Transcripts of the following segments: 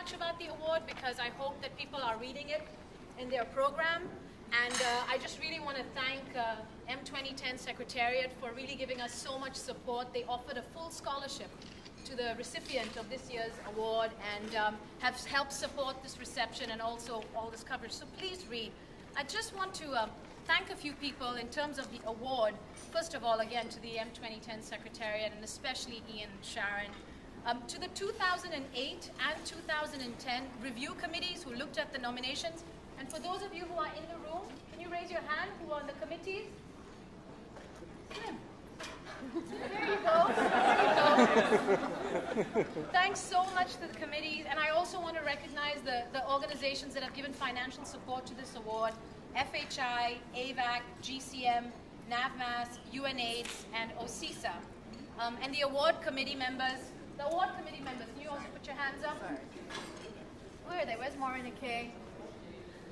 much about the award because I hope that people are reading it in their program. And I just really want to thank M2010 Secretariat for really giving us so much support. They offered a full scholarship to the recipient of this year's award and have helped support this reception and also all this coverage. So please read. I just want to thank a few people in terms of the award. First of all, again, to the M2010 Secretariat and especially Ian and Sharon. To the 2008 and 2010 review committees who looked at the nominations. And for those of you who are in the room, can you raise your hand who are on the committees? Good. There you go. There you go. Thanks so much to the committees. And I also want to recognize the organizations that have given financial support to this award. FHI, AVAC, GCM, NAVMAS, UNAIDS, and OCISA. And the award committee members. The award committee members, can you also put your hands up? Where are they? Where's Maureen and Kay?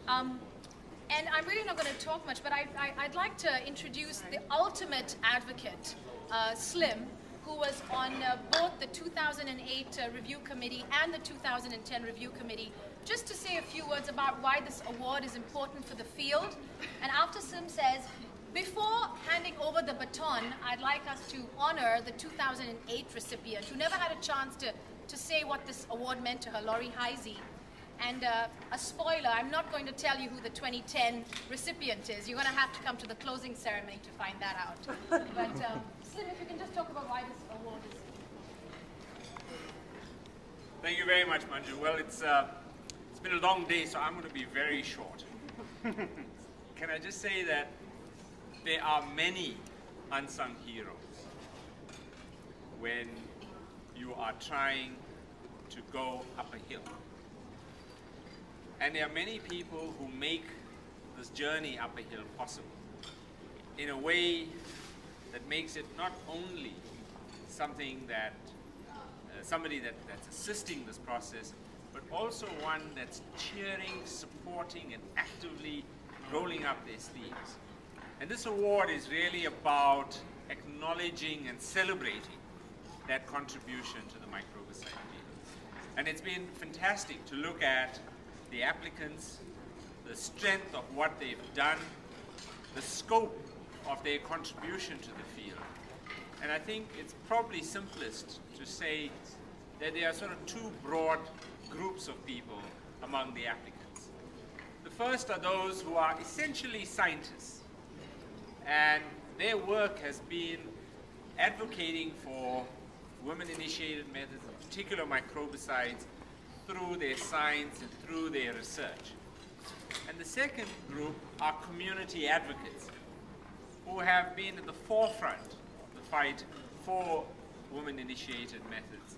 And I'm really not going to talk much, but I'd like to introduce the ultimate advocate, Slim, who was on both the 2008 review committee and the 2010 review committee, just to say a few words about why this award is important for the field. And after Slim says, before handing over the baton, I'd like us to honor the 2008 recipient, who never had a chance to say what this award meant to her, Laurie Heisey. And a spoiler, I'm not going to tell you who the 2010 recipient is. You're going to have to come to the closing ceremony to find that out. But Slim, if you can just talk about why this award is. Thank you very much, Manju. Well, it's been a long day, so I'm going to be very short. Can I just say that there are many unsung heroes when you are trying to go up a hill. And there are many people who make this journey up a hill possible in a way that makes it not only something that somebody that's assisting this process, but also one that's cheering, supporting, and actively rolling up their sleeves. And this award is really about acknowledging and celebrating that contribution to the microbicide field. And it's been fantastic to look at the applicants, the strength of what they've done, the scope of their contribution to the field. And I think it's probably simplest to say that there are sort of two broad groups of people among the applicants. The first are those who are essentially scientists, and their work has been advocating for women-initiated methods, in particular microbicides, through their science and through their research. And the second group are community advocates who have been at the forefront of the fight for women-initiated methods.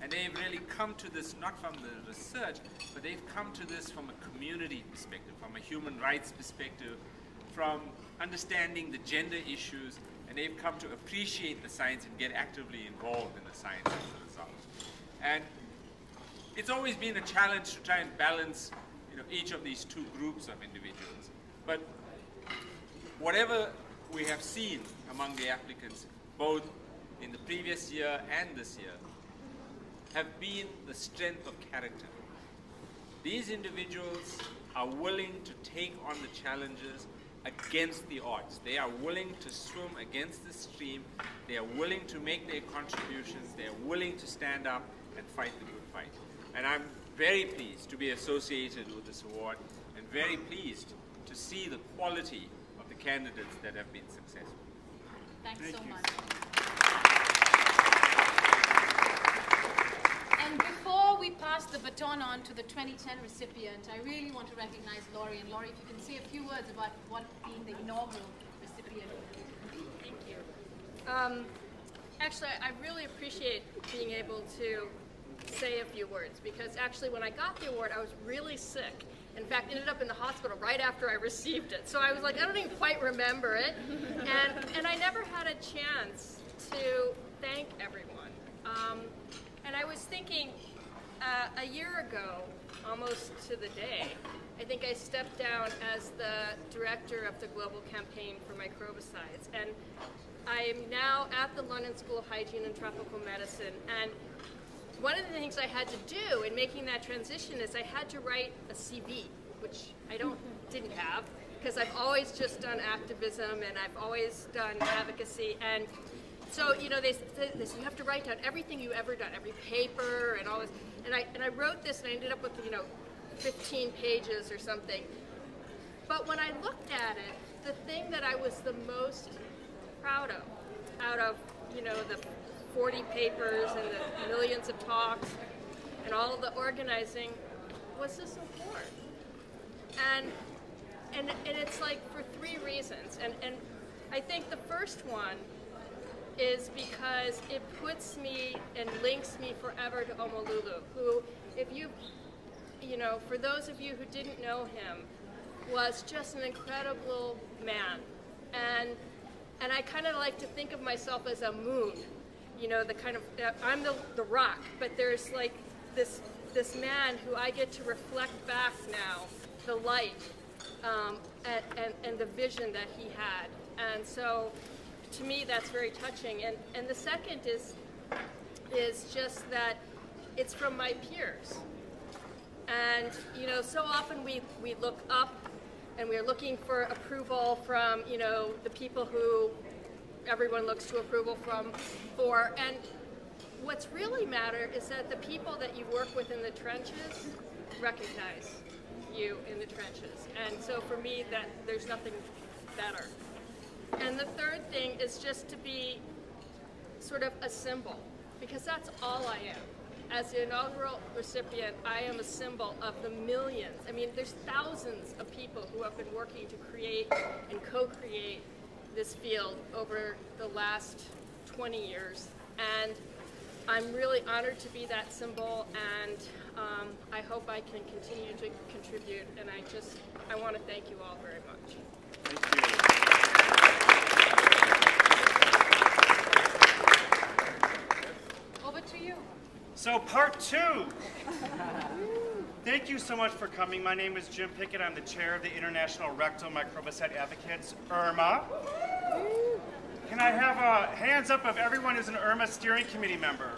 And they've really come to this not from the research, but they've come to this from a community perspective, from a human rights perspective, from understanding the gender issues, and they've come to appreciate the science and get actively involved in the science as a result. And it's always been a challenge to try and balance, each of these two groups of individuals. But whatever we have seen among the applicants, both in the previous year and this year, have been the strength of character. These individuals are willing to take on the challenges against the odds. They are willing to swim against the stream. They are willing to make their contributions. They are willing to stand up and fight the good fight. And I'm very pleased to be associated with this award and very pleased to see the quality of the candidates that have been successful. Thanks so much. And before we pass the baton on to the 2010 recipient, I really want to recognize Laurie. And Laurie, if you can say a few words about what being the inaugural recipient. Thank you. Actually, I really appreciate being able to say a few words, because actually when I got the award, I was really sick. In fact, ended up in the hospital right after I received it. So I was like, I don't even quite remember it. And I never had a chance to thank everyone. And I was thinking, a year ago, almost to the day, I think I stepped down as the director of the Global Campaign for Microbicides. And I am now at the London School of Hygiene and Tropical Medicine. And one of the things I had to do in making that transition is I had to write a CV, which I didn't have, because I've always just done activism and I've always done advocacy. And so, you know, they said this, you have to write down everything you've ever done, every paper and all this. And I wrote this and I ended up with, you know, 15 pages or something. But when I looked at it, the thing that I was the most proud of, out of, you know, the 40 papers and the millions of talks and all of the organizing, was this award. And it's like for 3 reasons. And I think the first one is because it puts me and links me forever to Omololu, who, if you know, for those of you who didn't know him, was just an incredible man. And I kind of like to think of myself as a moon, you know, the kind of, I'm the rock, but there's like this man who I get to reflect back now, the light and the vision that he had. And so, to me, that's very touching. And the second is just that it's from my peers. And, you know, so often we look up and we're looking for approval from, you know, the people who everyone looks to approval for. And what's really matter is that the people that you work with in the trenches recognize you in the trenches. And so for me, that there's nothing better. And the third thing is just to be sort of a symbol, because that's all I am. As the inaugural recipient, I am a symbol of the millions. I mean, there's thousands of people who have been working to create and co-create this field over the last 20 years. And I'm really honored to be that symbol, and I hope I can continue to contribute. And I want to thank you all very much. Thank you. So part 2. Thank you so much for coming. My name is Jim Pickett. I'm the chair of the International Rectal Microbicide Advocates, IRMA. Can I have a hands up if everyone is an IRMA steering committee member?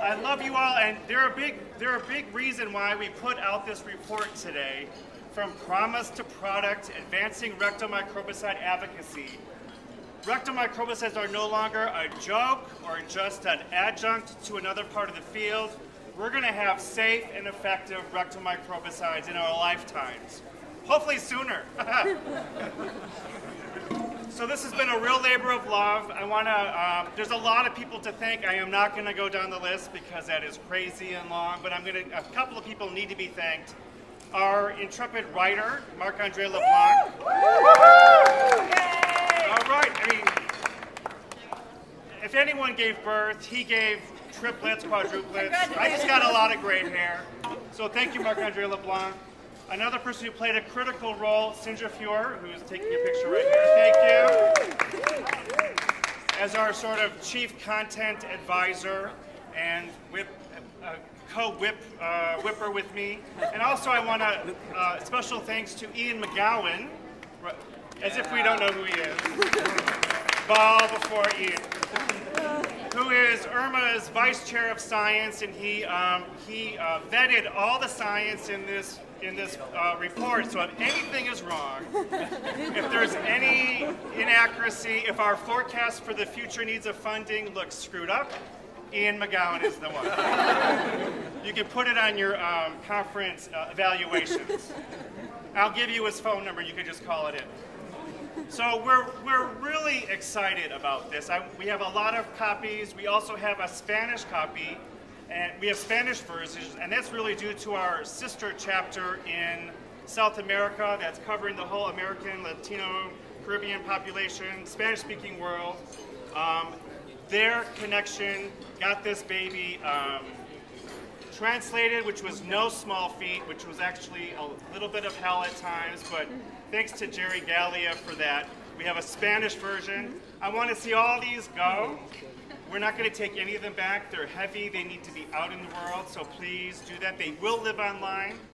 I love you all, and they're a big reason why we put out this report today, From Promise to Product, Advancing Rectal Microbicide Advocacy. Rectal microbicides are no longer a joke or just an adjunct to another part of the field. We're going to have safe and effective rectal microbicides in our lifetimes. Hopefully sooner. So this has been a real labor of love. There's a lot of people to thank. I am not going to go down the list because that is crazy and long, but a couple of people need to be thanked. Our intrepid writer, Marc-Andre LeBlanc. All right, I mean, if anyone gave birth, he gave triplets, quadruplets. I just got a lot of great hair. So thank you, Marc-Andre LeBlanc. Another person who played a critical role, Sindra Fior, who's taking a picture right here. Thank you. As our sort of chief content advisor and co-whipper with me. And also I want to, special thanks to Ian McGowan, as if we don't know who he is. Bow before Ian. Who is IRMA's Vice Chair of Science, and he vetted all the science in this report. So if anything is wrong, if there's any inaccuracy, if our forecast for the future needs of funding looks screwed up, Ian McGowan is the one. You can put it on your conference evaluations. I'll give you his phone number. You can just call it in. So we're really excited about this. We have a lot of copies. We also have a Spanish copy, and we have Spanish versions, and that's really due to our sister chapter in South America that's covering the whole American, Latino, Caribbean population, Spanish-speaking world. Their connection got this baby translated, which was no small feat, which was actually a little bit of hell at times, but thanks to Jerry Gallia for that. We have a Spanish version. I want to see all these go. We're not going to take any of them back. They're heavy. They need to be out in the world, so please do that. They will live online.